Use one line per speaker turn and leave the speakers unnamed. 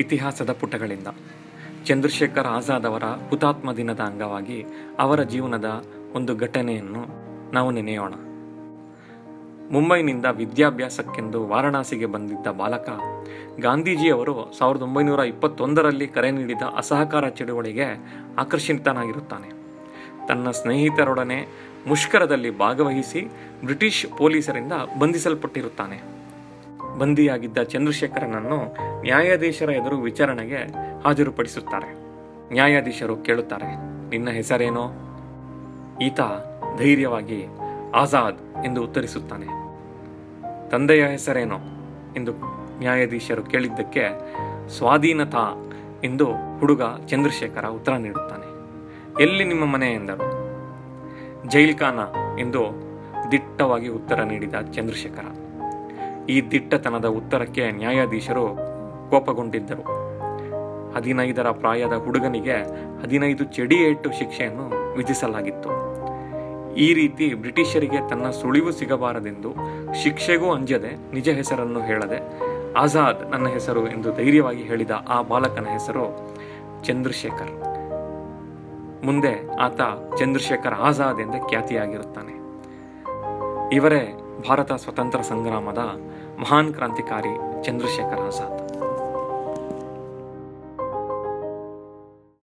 ಇತಿಹಾಸದ ಪುಟಗಳಿಂದ ಚಂದ್ರಶೇಖರ್ ಆಜಾದ್ ಅವರ ಹುತಾತ್ಮ ದಿನದ ಅಂಗವಾಗಿ ಅವರ ಜೀವನದ ಒಂದು ಘಟನೆಯನ್ನು ನಾವು ನೆನೆಯೋಣ. ಮುಂಬೈನಿಂದ ವಿದ್ಯಾಭ್ಯಾಸಕ್ಕೆಂದು ವಾರಣಾಸಿಗೆ ಬಂದಿದ್ದ ಬಾಲಕ ಗಾಂಧೀಜಿಯವರು 1921ರಲ್ಲಿ ಕರೆ ನೀಡಿದ ಅಸಹಕಾರ ಚಳುವಳಿಗೆ ಆಕರ್ಷಿತನಾಗಿರುತ್ತಾನೆ. ತನ್ನ ಸ್ನೇಹಿತರೊಡನೆ ಮುಷ್ಕರದಲ್ಲಿ ಭಾಗವಹಿಸಿ ಬ್ರಿಟಿಷ್ ಪೊಲೀಸರಿಂದ ಬಂಧಿಸಲ್ಪಟ್ಟಿರುತ್ತಾನೆ. ಬಂದಿಯಾಗಿದ್ದ ಚಂದ್ರಶೇಖರನನ್ನು ನ್ಯಾಯಾಧೀಶರ ಎದುರು ವಿಚಾರಣೆಗೆ ಹಾಜರುಪಡಿಸುತ್ತಾರೆ. ನ್ಯಾಯಾಧೀಶರು ಕೇಳುತ್ತಾರೆ, ನಿನ್ನ ಹೆಸರೇನೋ? ಈತ ಧೈರ್ಯವಾಗಿ ಆಜಾದ್ ಎಂದು ಉತ್ತರಿಸುತ್ತಾನೆ. ತಂದೆಯ ಹೆಸರೇನೋ ಎಂದು ನ್ಯಾಯಾಧೀಶರು ಕೇಳಿದ್ದಕ್ಕೆ ಸ್ವಾಧೀನತಾ ಎಂದು ಹುಡುಗ ಚಂದ್ರಶೇಖರ ಉತ್ತರ ನೀಡುತ್ತಾನೆ. ಎಲ್ಲಿ ನಿಮ್ಮ ಮನೆ ಎಂದರು. ಜೈಲ್ಖಾನ ಎಂದು ದಿಟ್ಟವಾಗಿ ಉತ್ತರ ನೀಡಿದ ಚಂದ್ರಶೇಖರ. ಈ ದಿಟ್ಟತನದ ಉತ್ತರಕ್ಕೆ ನ್ಯಾಯಾಧೀಶರು ಕೋಪಗೊಂಡಿದ್ದರು. 15ರ ಪ್ರಾಯದ ಹುಡುಗನಿಗೆ 15 ಚಡಿಯೇಟು ಶಿಕ್ಷೆಯನ್ನು ವಿಧಿಸಲಾಗಿತ್ತು. ಈ ರೀತಿ ಬ್ರಿಟಿಷರಿಗೆ ತನ್ನ ಸುಳಿವು ಸಿಗಬಾರದೆಂದು ಶಿಕ್ಷೆಗೂ ಅಂಜದೆ ನಿಜ ಹೆಸರನ್ನು ಹೇಳದೆ ಆಜಾದ್ ನನ್ನ ಹೆಸರು ಎಂದು ಧೈರ್ಯವಾಗಿ ಹೇಳಿದ ಆ ಬಾಲಕನ ಹೆಸರು ಚಂದ್ರಶೇಖರ್. ಮುಂದೆ ಆತ ಚಂದ್ರಶೇಖರ್ ಆಜಾದ್ ಎಂದೇ ಖ್ಯಾತಿಯಾಗಿರುತ್ತಾನೆ. ಇವರೇ ಭಾರತ ಸ್ವತಂತ್ರ ಸಂಗ್ರಾಮದ ಮಹಾನ್ ಕ್ರಾಂತಿಕಾರಿ ಚಂದ್ರಶೇಖರ್ ಆಜಾದ್.